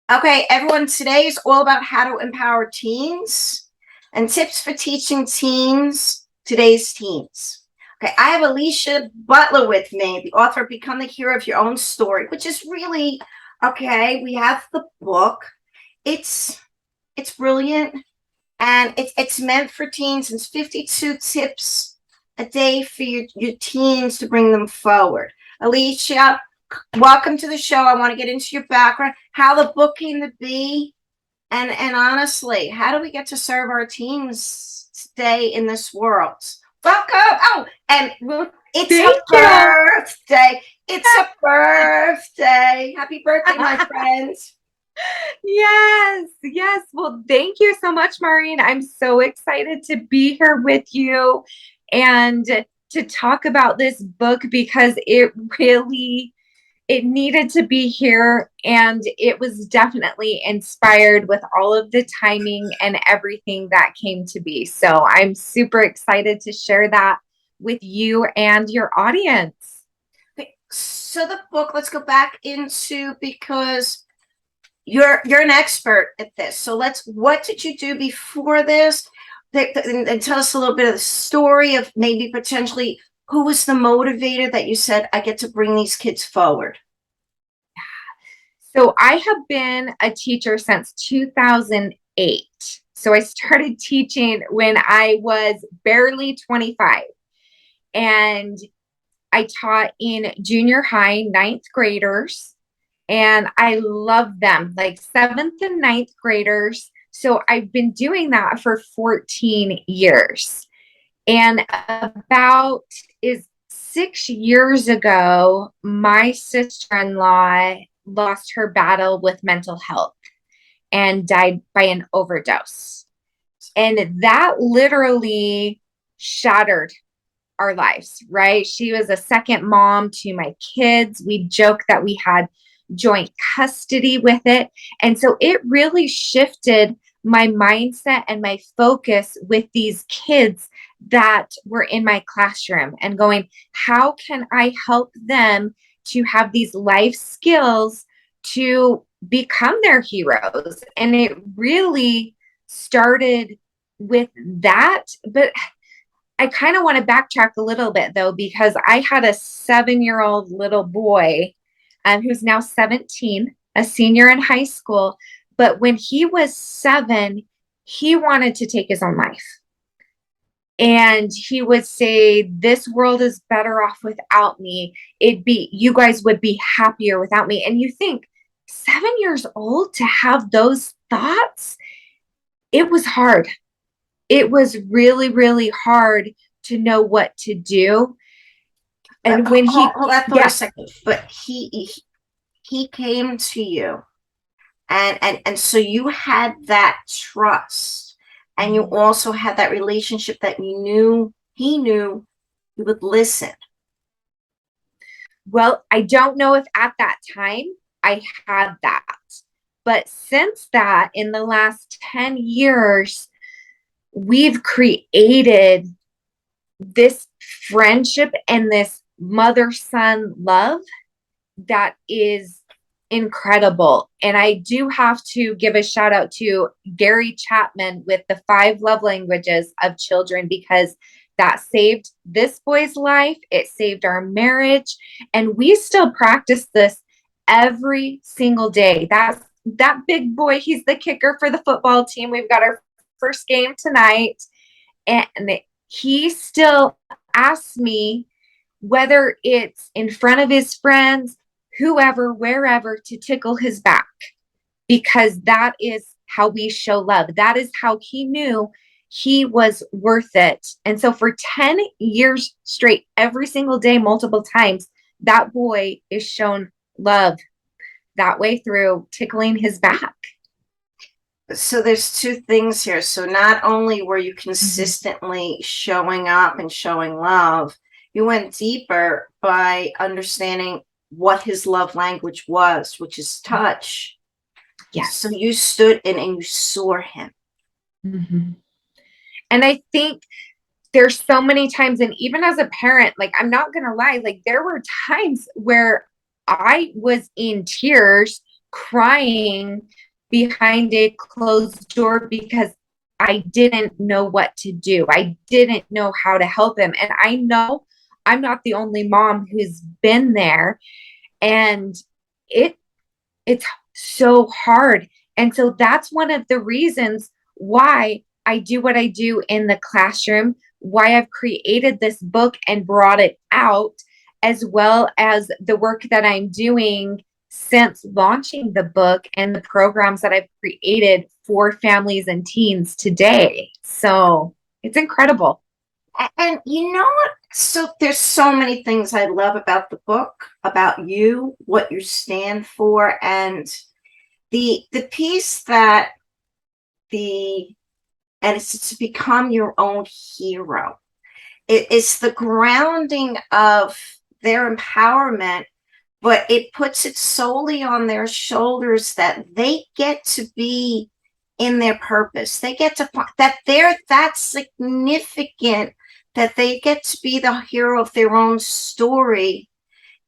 Okay, everyone, today is all about how to empower teens and tips for teaching today's teens. Okay, I have Alicia Butler with me, the author of Become the Hero of Your Own Story, which is really okay. We have the book. It's it's brilliant and it's meant for teens. It's 52 tips a day for your teens to bring them forward. Alicia, welcome to the show. I want to get into your background, how the book came to be, and honestly, how do we get to serve our teams today in this world? Welcome. Oh, and it's a Thank you. birthday. It's a birthday. Happy birthday, my friend. Yes, yes. Well, thank you so much, Maureen. I'm so excited to be here with you and to talk about this book because it needed to be here and it was definitely inspired with all of the timing and everything that came to be. So I'm super excited to share that with you and your audience. So the book, let's go back into, because you're an expert at this. So what did you do before this? And tell us a little bit of the story of maybe potentially who was the motivator that you said, I get to bring these kids forward. So I have been a teacher since 2008. So I started teaching when I was barely 25. And I taught in junior high, ninth graders. And I love them, like seventh and ninth graders. So I've been doing that for 14 years. And about is 6 years ago, my sister-in-law lost her battle with mental health and died by an overdose. And that literally shattered our lives, right? She was a second mom to my kids. We joke that we had joint custody with it. And so it really shifted my mindset and my focus with these kids that were in my classroom and going, how can I help them to have these life skills to become their heroes? And it really started with that. But I kind of want to backtrack a little bit though, because I had a 7-year-old little boy who's now 17, a senior in high school. But when he was 7, he wanted to take his own life. And he would say, this world is better off without me. You guys would be happier without me. And you think, 7 years old to have those thoughts, it was hard. It was really, really hard to know what to do. And when Hold that thought a yes, second. But he came to you, and so you had that trust, and you also had that relationship that you knew he knew you would listen. well, I don't know if at that time I had that. But since that, in the last 10 years, we've created this friendship and this mother son love that is incredible. And I do have to give a shout out to Gary Chapman with the 5 love languages of children because that saved this boy's life. It saved our marriage. And we still practice this every single day. That big boy, he's the kicker for the football team. We've got our first game tonight. And he still asks me whether it's in front of his friends, whoever, wherever, to tickle his back, because that is how we show love. That is how he knew he was worth it. And so for 10 years straight, every single day, multiple times, that boy is shown love that way through tickling his back. So there's two things here. So not only were you Mhm. consistently showing up and showing love, you went deeper by understanding what his love language was, which is touch. So Yes. you stood in and you saw him. Mm-hmm. And I think there's so many times, and even as a parent, like I'm not gonna lie, like there were times where I was in tears crying behind a closed door because I didn't know what to do. I didn't know how to help him. And I know I'm not the only mom who's been there. And it it's so hard. And so that's one of the reasons why I do what I do in the classroom, why I've created this book and brought it out, as well as the work that I'm doing since launching the book and the programs that I've created for families and teens today. So it's incredible. And you know what? So there's so many things I love about the book, about you, what you stand for, and the piece that the and it's to become your own hero. It's the grounding of their empowerment, but it puts it solely on their shoulders that they get to be in their purpose. They get to that they're that significant that they get to be the hero of their own story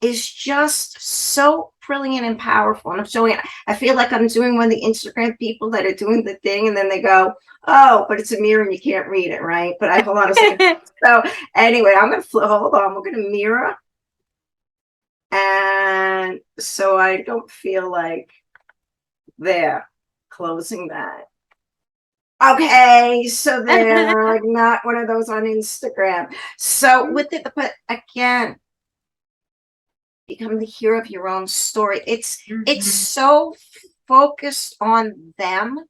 is just so brilliant and powerful. And I'm showing it. I feel like I'm doing one of the Instagram people that are doing the thing and then they go, oh, but it's a mirror and you can't read it, right? But I hold on a second. So anyway, I'm going to hold on. We're going to mirror. And so I don't feel like they're closing that. Okay, so they're not one of those on Instagram. So with it, but again, become the hero of your own story. It's so focused on them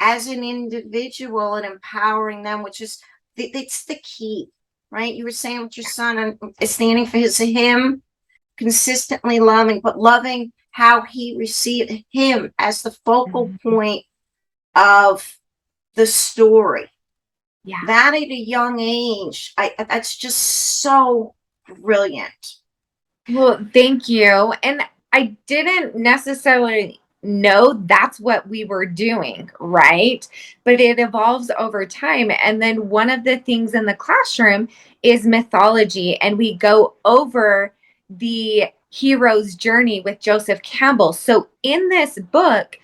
as an individual and empowering them, which is it's the key, right? You were saying with your son and standing for him, consistently loving, but loving how he received him as the focal point of the story. Yeah. That at a young age, that's just so brilliant. Well, thank you. And I didn't necessarily know that's what we were doing, right? But it evolves over time. And then one of the things in the classroom is mythology, and we go over the hero's journey with Joseph Campbell. So in this book,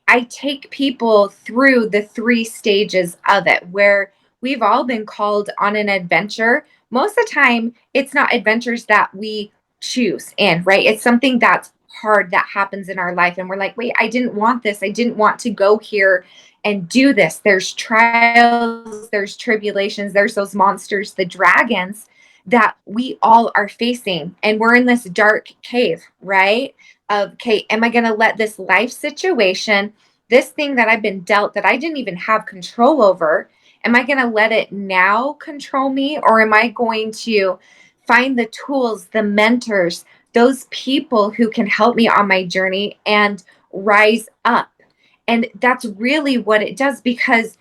I take people through the 3 stages of it, where we've all been called on an adventure. Most of the time, it's not adventures that we choose in, right? It's something that's hard that happens in our life. And we're like, wait, I didn't want this. I didn't want to go here and do this. There's trials, there's tribulations, there's those monsters, the dragons that we all are facing. And we're in this dark cave, right? Of, okay, am I going to let this life situation, this thing that I've been dealt that I didn't even have control over, am I going to let it now control me? Or am I going to find the tools, the mentors, those people who can help me on my journey and rise up? And that's really what it does, because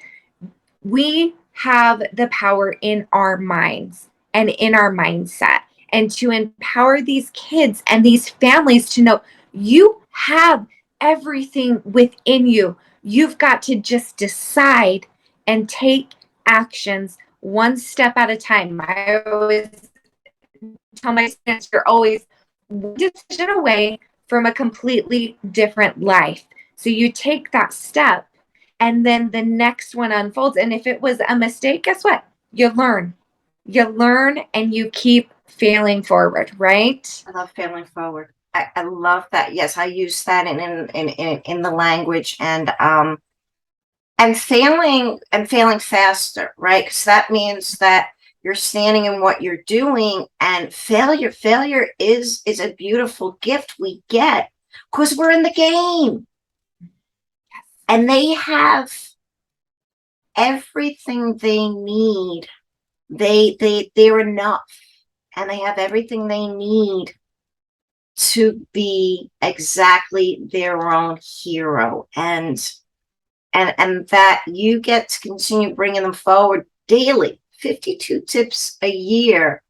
we have the power in our minds and in our mindset, and to empower these kids and these families to know you have everything within you. You've got to just decide and take actions one step at a time. I always tell my students, you're always one decision away from a completely different life. So you take that step and then the next one unfolds. And if it was a mistake, guess what? You learn. You learn and you keep failing forward, right? I love failing forward. I love that. Yes, I use that in the language and failing faster, right? Because that means that you're standing in what you're doing, and failure is a beautiful gift we get because we're in the game. And they have everything they need. They're enough, and they have everything they need to be exactly their own hero, and that you get to continue bringing them forward daily. 52 tips a year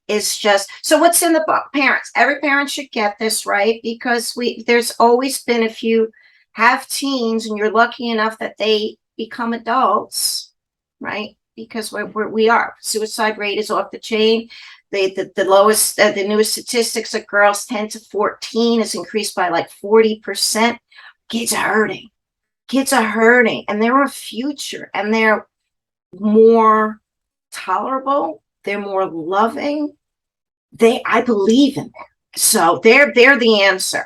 is just so. What's in the book? Parents, every parent should get this, right? Because there's always been, if you have teens and you're lucky enough that they become adults, right? Because we are, suicide rate is off the chain. the lowest, the newest statistics of girls 10 to 14 has increased by like 40%. Kids are hurting. Kids are hurting, and they're a future, and they're more tolerable. They're more loving. I believe in them. So they're the answer.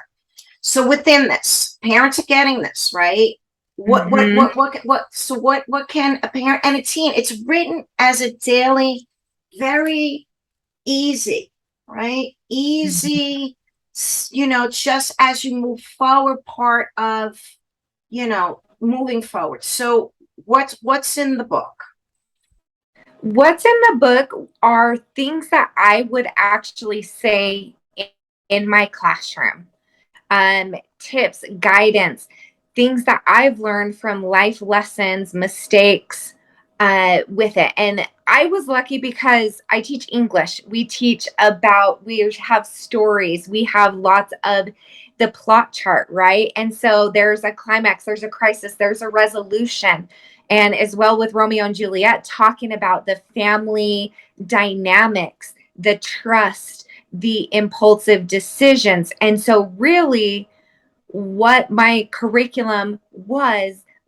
So within this, parents are getting this, right? Mm-hmm. So what can a parent and a teen? It's written as a daily, very easy, right? Easy, just as you move forward, part of, moving forward. So what's in the book? What's in the book are things that I would actually say in my classroom. Tips, guidance, things that I've learned from life lessons, mistakes with it. And I was lucky because I teach English. We have stories, we have lots of the plot chart, right? And so there's a climax, there's a crisis, there's a resolution. And as well with Romeo and Juliet, talking about the family dynamics, the trust, the impulsive decisions. And so, really, what my curriculum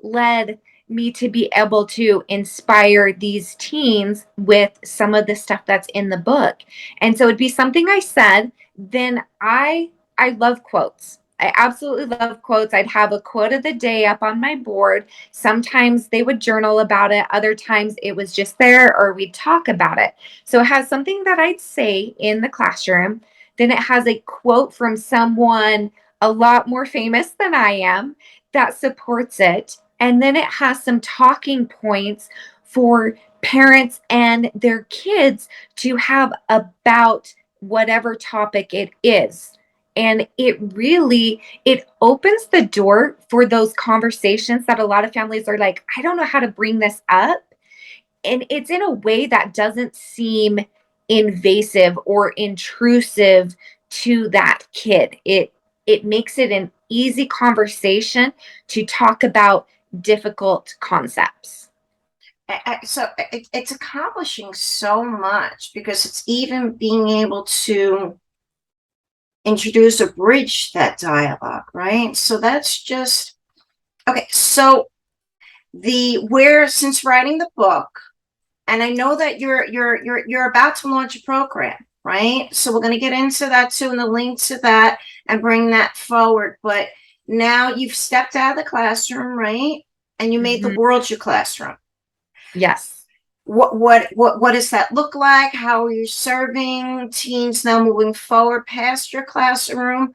led me to be able to inspire these teens with some of the stuff that's in the book. And so it'd be something I said, then I love quotes. I absolutely love quotes. I'd have a quote of the day up on my board. Sometimes they would journal about it. Other times it was just there or we'd talk about it. So it has something that I'd say in the classroom. Then it has a quote from someone a lot more famous than I am that supports it. And then it has some talking points for parents and their kids to have about whatever topic it is. And it opens the door for those conversations that a lot of families are like, I don't know how to bring this up. And it's in a way that doesn't seem invasive or intrusive to that kid. It makes it an easy conversation to talk about difficult concepts. It's accomplishing so much because it's even being able to introduce or bridge that dialogue, right? So that's just okay. So since writing the book, and I know that you're about to launch a program, right? So we're going to get into that too, and the link to that, and bring that forward. But now you've stepped out of the classroom, right? And you made the Mhm. world your classroom. Yes. What does that look like? How are you serving teens now moving forward past your classroom?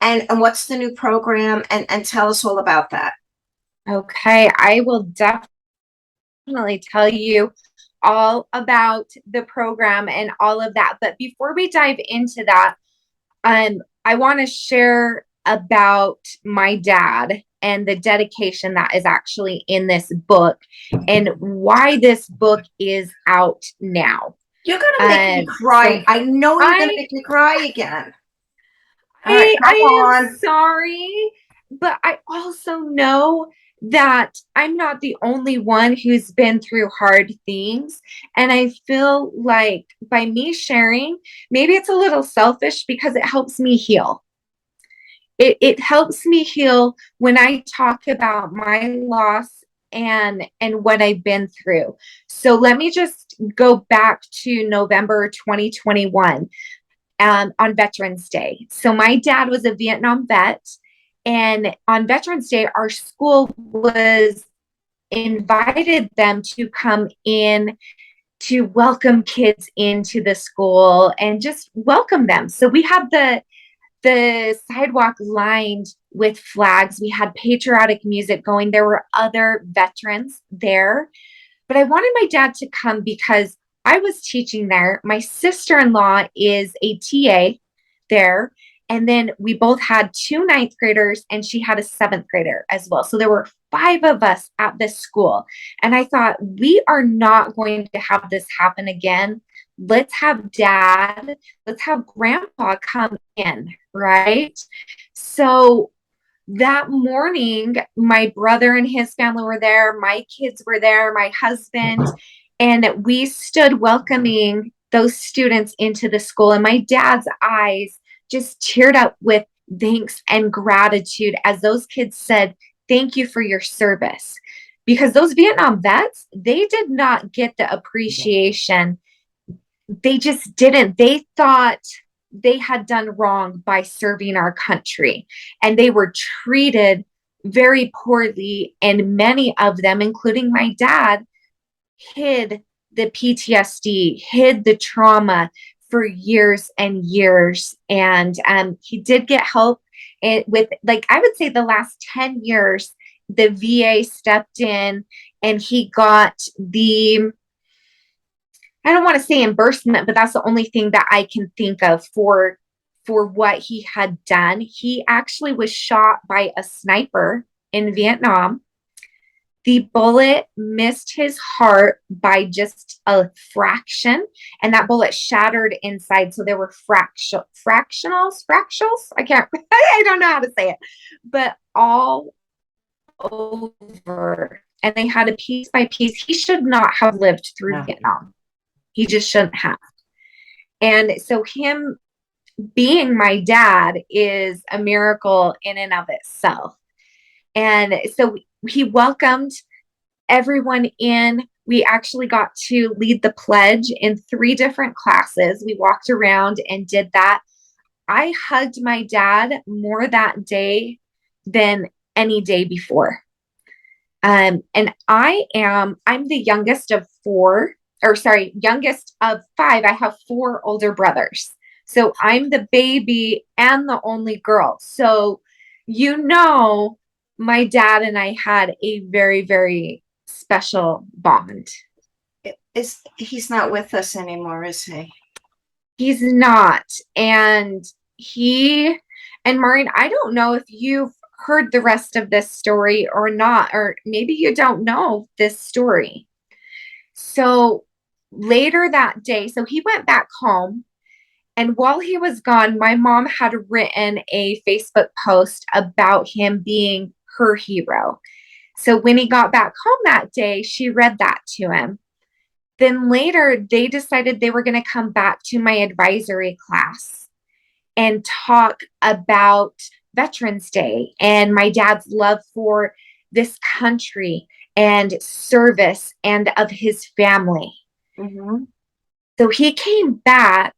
And what's the new program? And tell us all about that. Okay. I will definitely tell you all about the program and all of that. But before we dive into that, I want to share about my dad and the dedication that is actually in this book and why this book is out now. You're gonna make me cry. So I know you're gonna I make me cry again. All right, I come I am on. sorry, but I also know that I'm not the only one who's been through hard things. And I feel like by me sharing, maybe it's a little selfish because it helps me heal. It helps me heal when I talk about my loss and what I've been through. So let me just go back to November 2021 on Veterans Day. So my dad was a Vietnam vet, and on Veterans Day, our school was invited them to come in to welcome kids into the school and just welcome them. So we had the sidewalk lined with flags. We had patriotic music going. There were other veterans there. But I wanted my dad to come because I was teaching there. My sister-in-law is a TA there. And then we both had two ninth graders and she had a seventh grader as well. So there were five of us at this school. And I thought, we are not going to have this happen again. Let's have dad, let's have grandpa come in, right? So that morning, my brother and his family were there, my kids were there, my husband, and we stood welcoming those students into the school. And my dad's eyes just teared up with thanks and gratitude as those kids said, thank you for your service. Because those Vietnam vets, they did not get the appreciation. They just didn't. They thought they had done wrong by serving our country, and they were treated very poorly. And many of them, including my dad, hid the PTSD, hid the trauma for years and years. And he did get help with, like, I would say the last 10 years, the VA stepped in and he got the, I don't want to say reimbursement, but that's the only thing that I can think of for what he had done. He actually was shot by a sniper in Vietnam. The bullet missed his heart by just a fraction, and that bullet shattered inside. So there were fractionals. I can't, I don't know how to say it, but all over. And they had a piece by piece. He should not have lived through Vietnam. He just shouldn't have. And so him being my dad is a miracle in and of itself. And so he welcomed everyone in. We actually got to lead the pledge in 3 different classes. We walked around and did that. I hugged my dad more that day than any day before. And I'm the youngest of 4, or sorry, youngest of 5. I have 4 older brothers. So I'm the baby and the only girl. So, my dad and I had a very, very special bond. He's not with us anymore, is he? He's not. And Maureen, I don't know if you've heard the rest of this story or not, or maybe you don't know this story. So later that day, so he went back home. And while he was gone, my mom had written a Facebook post about him being her hero. So when he got back home that day, she read that to him. Then later, they decided they were going to come back to my advisory class and talk about Veterans Day and my dad's love for this country and service and of his family. Mm-hmm. So he came back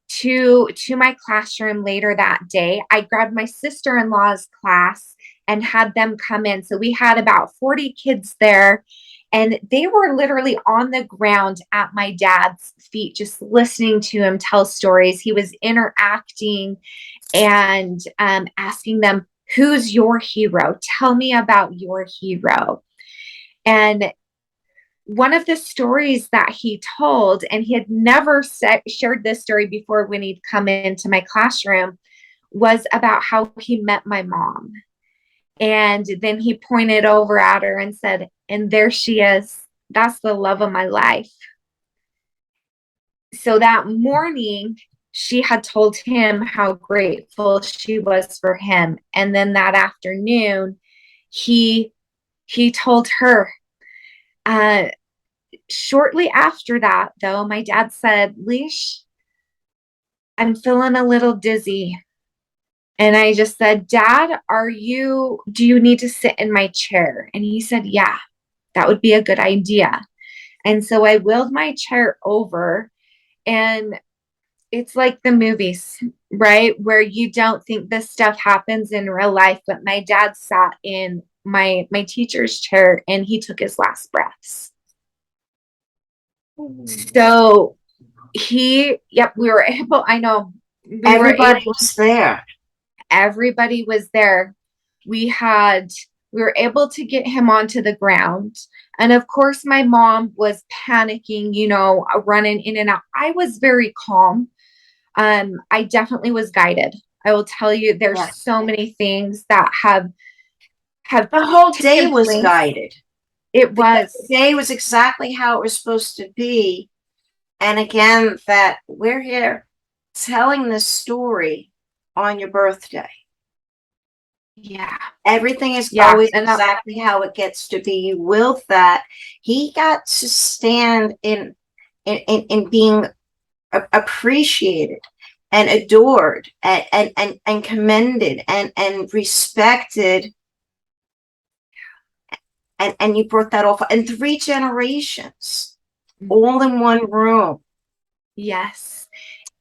to my classroom later that day. I grabbed my sister-in-law's class and had them come in. So we had about 40 kids there, and they were literally on the ground at my dad's feet, just listening to him tell stories. He was interacting and asking them, who's your hero? Tell me about your hero. And one of the stories that he told, and he had never shared this story before when he'd come into my classroom, was about how he met my mom. And then he pointed over at her and said, and there she is. That's the love of my life. So that morning, she had told him how grateful she was for him. And then that afternoon, he told her. Shortly after that, though, my dad said, Leash, I'm feeling a little dizzy. And I just said, Dad, do you need to sit in my chair? And he said, yeah, that would be a good idea. And so I wheeled my chair over, and it's like the movies, right? Where you don't think this stuff happens in real life. But my dad sat in my teacher's chair and he took his last breaths. So we were able, I know. Everybody was there. Everybody was there. We were able to get him onto the ground. And of course, my mom was panicking, running in and out. I was very calm. I definitely was guided. I will tell you, there's so many things that have the whole day was place. Guided. It was. The day was exactly how it was supposed to be. And again, that we're here telling this story on your birthday. Yeah. Everything is always exactly how it gets to be. You willed that. He got to stand in being appreciated and adored and commended and respected, and you brought that off in 3 generations, all in one room. Yes.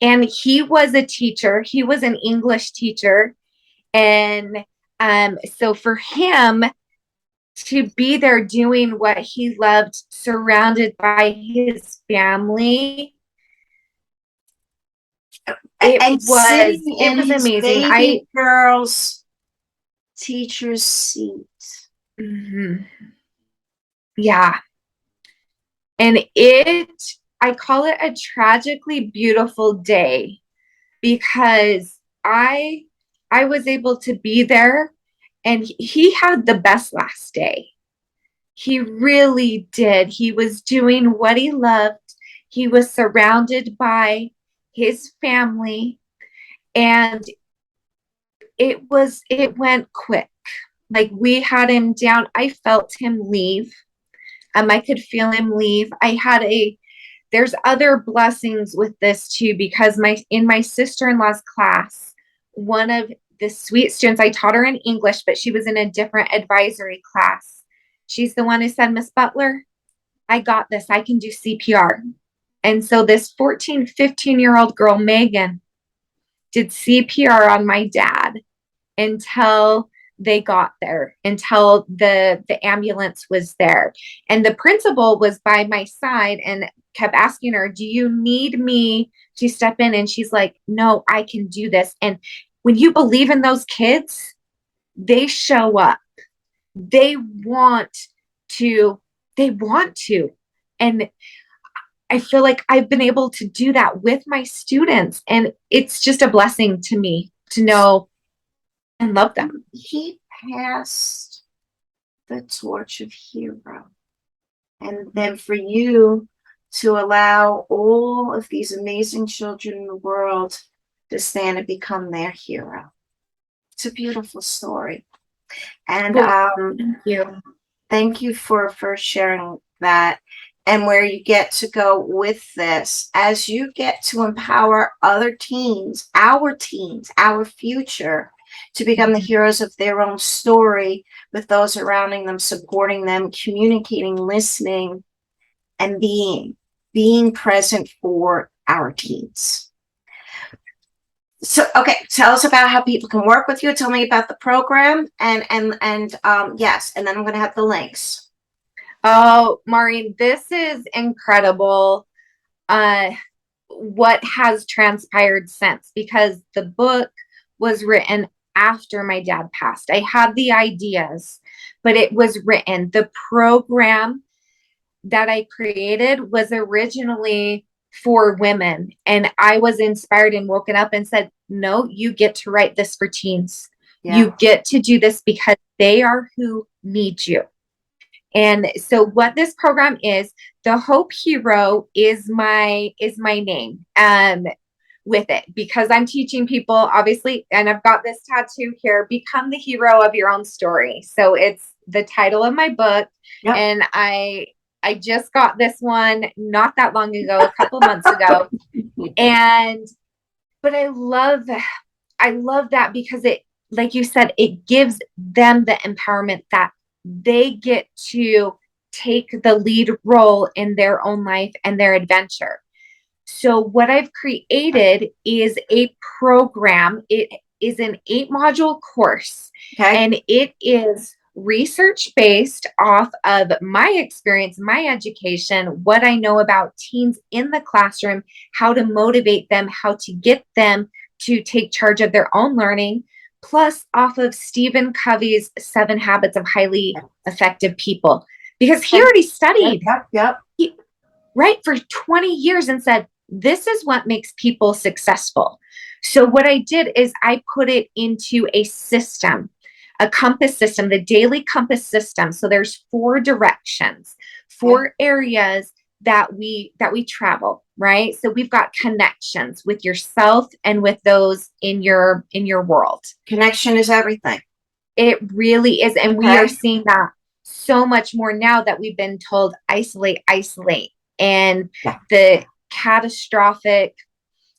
And he was a teacher. He was an English teacher. And so for him to be there doing what he loved, surrounded by his family, And sitting it in was his amazing. baby girl's teacher's seat. Mhm. Yeah. And I call it a tragically beautiful day because I was able to be there, and he had the best last day. He really did. He was doing what he loved. He was surrounded by his family, and it went quick. Like, we had him down. I felt him leave. I could feel him leave. There's other blessings with this too, because in my sister-in-law's class, one of the sweet students, I taught her in English, but she was in a different advisory class. She's the one who said, Miss Butler, I got this. I can do CPR. And so this 14, 15-year-old girl, Megan, did CPR on my dad until they got there, until the ambulance was there. And the principal was by my side and kept asking her, do you need me to step in? And she's like, no, I can do this. And when you believe in those kids, they show up. They want to. And I feel like I've been able to do that with my students. And it's just a blessing to me to know and love them. He passed the torch of hero. And then for you to allow all of these amazing children in the world to stand and become their hero. It's a beautiful story. And thank you for sharing that, and where you get to go with this as you get to empower other teens, our future, to become the heroes of their own story, with those surrounding them, supporting them, communicating, listening, and being present for our teens. So, okay, tell us about how people can work with you. Tell me about the program, and yes, and then I'm going to have the links. Oh, Maureen, this is incredible. What has transpired since, because the book was written after my dad passed. I had the ideas, but it was written. The program that I created was originally for women, and I was inspired and woken up and said, no, you get to write this for teens. Yeah. You get to do this because they are who need you. And so what this program is, the Hope Hero is my name with it, because I'm teaching people, obviously, and I've got this tattoo here, become the hero of your own story. So it's the title of my book. Yep. And I just got this one not that long ago, a couple months ago. But I love that because it, like you said, it gives them the empowerment that they get to take the lead role in their own life and their adventure. So what I've created is a program. It is an 8-module course, okay, and it is research based off of my experience, my education, what I know about teens in the classroom, how to motivate them, how to get them to take charge of their own learning, plus off of Stephen Covey's 7 Habits of Highly Effective People, because he already studied for 20 years and said, this is what makes people successful. So what I did is I put it into a system, a compass system, the daily compass system. So there's 4 directions, 4 areas that we travel, right? So we've got connections with yourself and with those in your world. Connection is everything. It really is. And we are seeing that so much more now that we've been told isolate. And catastrophic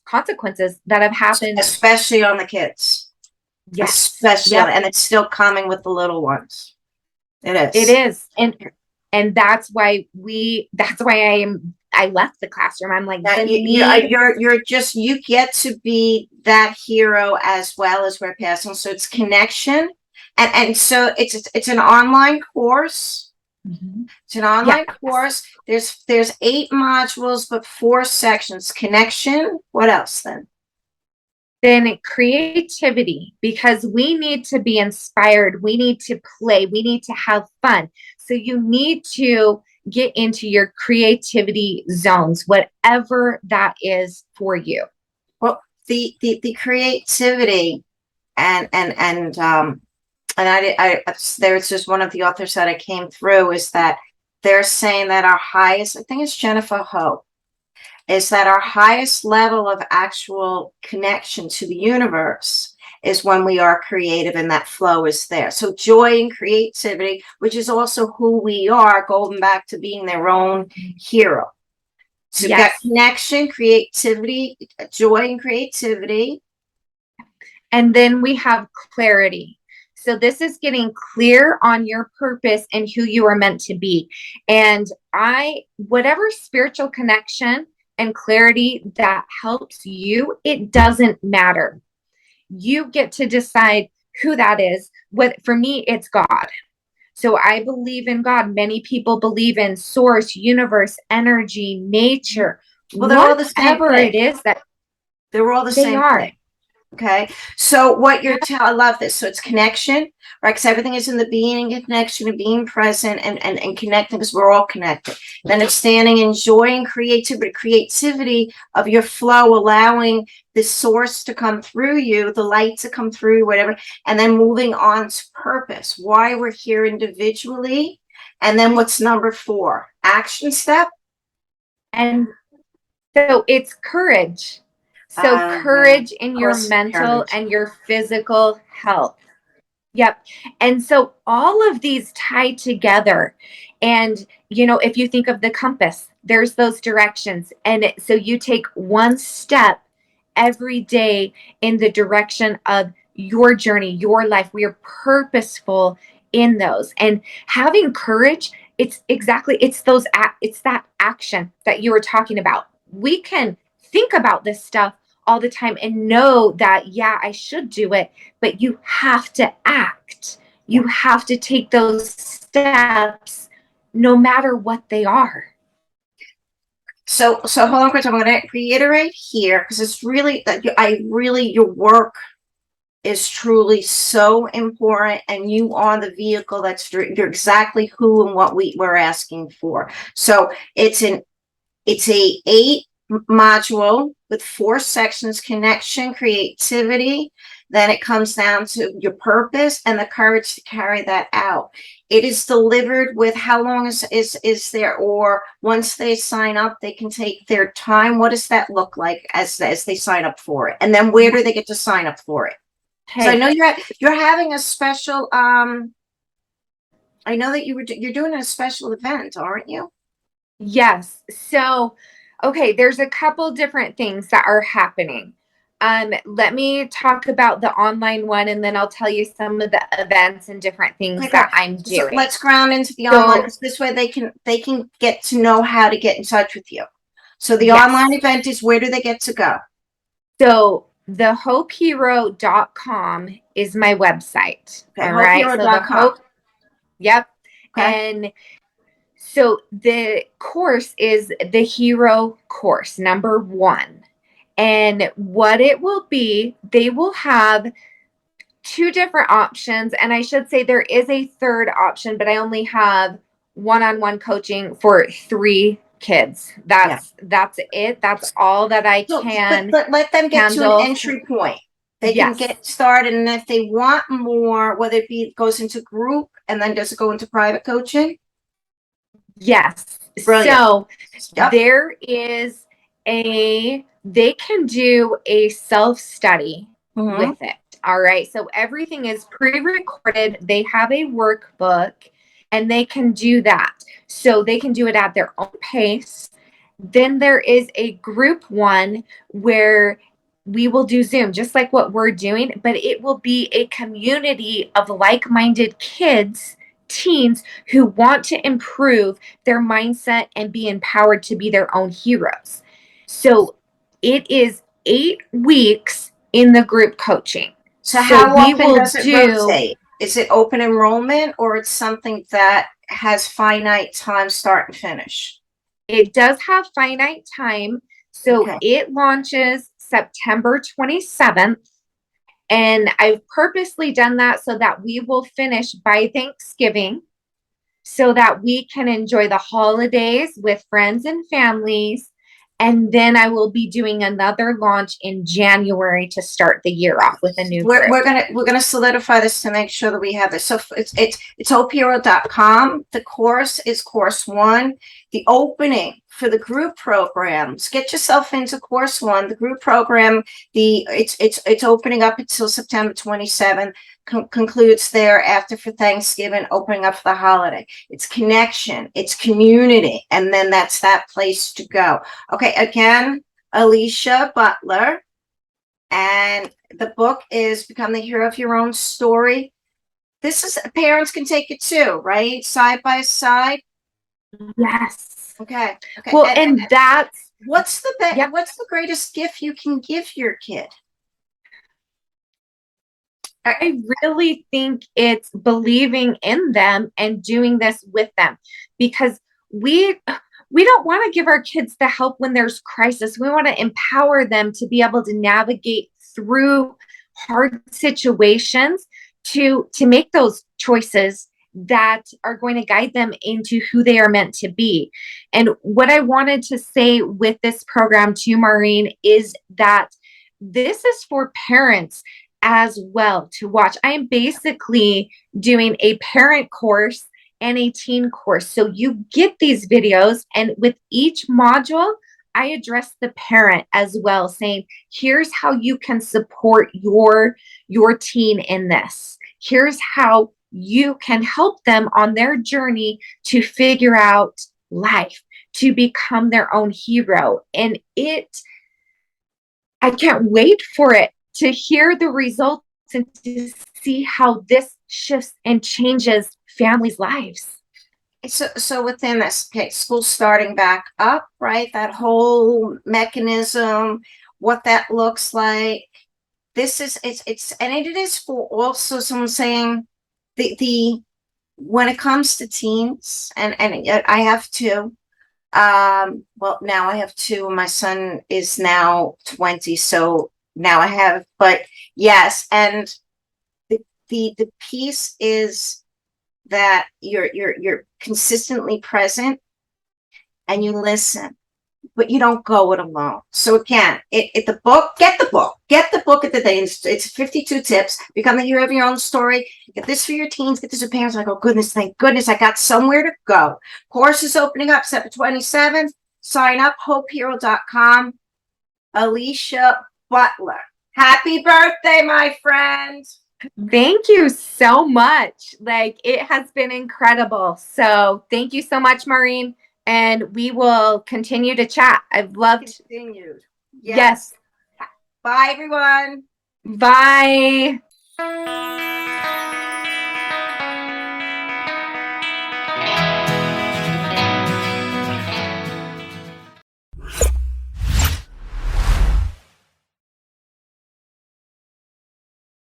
consequences that have happened. Especially on the kids. Yes. Especially Yep. and it's still coming with the little ones. It It is. is. And that's why I left the classroom. I'm like, That the need. you're just, you get to be that hero as well as we're passing. So it's connection. And so it's an online course. Mhm. It's an online Yes. course. There's 8 modules, but 4 sections. Connection. What else then? Then creativity, because we need to be inspired. We need to play. We need to have fun. So you need to get into your creativity zones, whatever that is for you. Well, the creativity and I there's just one of the authors that I came through is that they're saying that our highest, I think it's Jennifer Ho, is that our highest level of actual connection to the universe is when we are creative and that flow is there. So joy and creativity, which is also who we are, going back to being their own hero. So we've got Yes. connection, creativity, joy and creativity. And then we have clarity. So this is getting clear on your purpose and who you are meant to be. And whatever spiritual connection and clarity that helps you, it doesn't matter. You get to decide who that is. What for me, it's God. So I believe in God. Many people believe in source, universe, energy, nature, Well, they're all the same whatever thing. it is that They're all the they same are. thing. Okay. So what you're Yeah. telling, I love this. So it's connection, right? Because everything is in the being and connection and being present and connecting because we're all connected. Then it's standing in joy and creativity of your flow, allowing the source to come through you, the light to come through, whatever, and then moving on to purpose, why we're here individually. And then what's number 4? Action step. And so it's courage. So courage in Of your course, mental courage. and your physical health. Yep. And so all of these tie together. And, if you think of the compass, there's those directions. And so you take one step every day in the direction of your journey, your life. We are purposeful in those. And having courage, it's that action that you were talking about. We can think about this stuff all the time and know that, yeah, I should do it, but you have to act. You have to take those steps no matter what they are. So hold on, Chris. I'm going to reiterate here because it's really that your work is truly so important, and you are the vehicle you're exactly who and what we're asking for. So it's a 8 module with 4 sections: connection, creativity. Then it comes down to your purpose and the courage to carry that out. It is delivered with how long is there, or once they sign up, they can take their time. What does that look like as they sign up for it? And then where do they get to sign up for it? So I Hey, know you're having a special I know that you're doing a special event, aren't you? yes. So, okay, there's a couple different things that are happening. Let me talk about the online one and then I'll tell you some of the events and different things Okay, that I'm so doing. let's ground into the online, So, because this way they can get to know how to get in touch with you. So the online yes. event is, where do they get to go? So thehopehero.com is my website. Okay, All right. So hopehero.com. yep. Okay. And so the course is the hero course, number 1. And what it will be, they will have 2 different options. And I should say there is a third option, but I only have one-on-one coaching for 3 kids. Yeah. That's it. That's all that I So, can but let them get to an handle. entry point. They can Yes. get started, and if they want more, whether it be goes into group and then does it go into private coaching? Yes. Brilliant. So Yep. they can do a self study Mm-hmm. with it. All right. So everything is pre recorded. They have a workbook and they can do that. So they can do it at their own pace. Then there is a group one where we will do Zoom, just like what we're doing, but it will be a community of like minded kids, teens who want to improve their mindset and be empowered to be their own heroes. So it is 8 weeks in the group coaching. So So how we often will does it do, rotate? Is it open enrollment or it's something that has finite time start and finish? it does have finite time. So Okay. it launches September 27th. And I've purposely done that so that we will finish by Thanksgiving so that we can enjoy the holidays with friends and families. And then I will be doing another launch in January to start the year off with a new We're, group. we're gonna solidify this to make sure that we have this. So it's hopehero.com. The course is course one. The opening for the group programs. Get yourself into course one. The group program. It's opening up until September 27th. Concludes thereafter for Thanksgiving. Opening up for the holiday. It's connection. It's community, and then that's that place to go. Okay. Again, Alicia Butler. And the book is Become the Hero of Your Own Story. This is, parents can take it too, right? Side by side. Yes. Okay. Okay. Well, and that's, what's the yep. what's the greatest gift you can give your kid? I really think it's believing in them and doing this with them, because we don't want to give our kids the help when there's crisis. We want to empower them to be able to navigate through hard situations to make those choices that are going to guide them into who they are meant to be. And what I wanted to say with this program too, Maureen, is that this is for parents as well to watch. I am basically doing a parent course and a teen course. So you get these videos, and with each module, I address the parent as well, saying, here's how you can support your teen in this. Here's how you can help them on their journey to figure out life, to become their own hero. And I can't wait for it to hear the results and to see how this shifts and changes families' lives. So within this, okay, school starting back up, right? That whole mechanism, what that looks like. This is it's and it is for also someone saying the when it comes to teens, and I have two. Well, now I have two. My son is now 20, so now I have, but yes, and the piece is that you're consistently present and you listen, but you don't go it alone. So again, the book, get the book at the day. It's 52 tips, become the hero of your own story. Get this for your teens, get this for parents. Like, oh goodness, thank goodness I got somewhere to go. Course is opening up September 27th. Sign up, hopehero.com. Alicia Butler. Happy birthday, my friend. Thank you so much. Like, it has been incredible. So thank you so much, Maureen. And we will continue to chat. I've loved. Continued. Yes. Bye, everyone. Bye.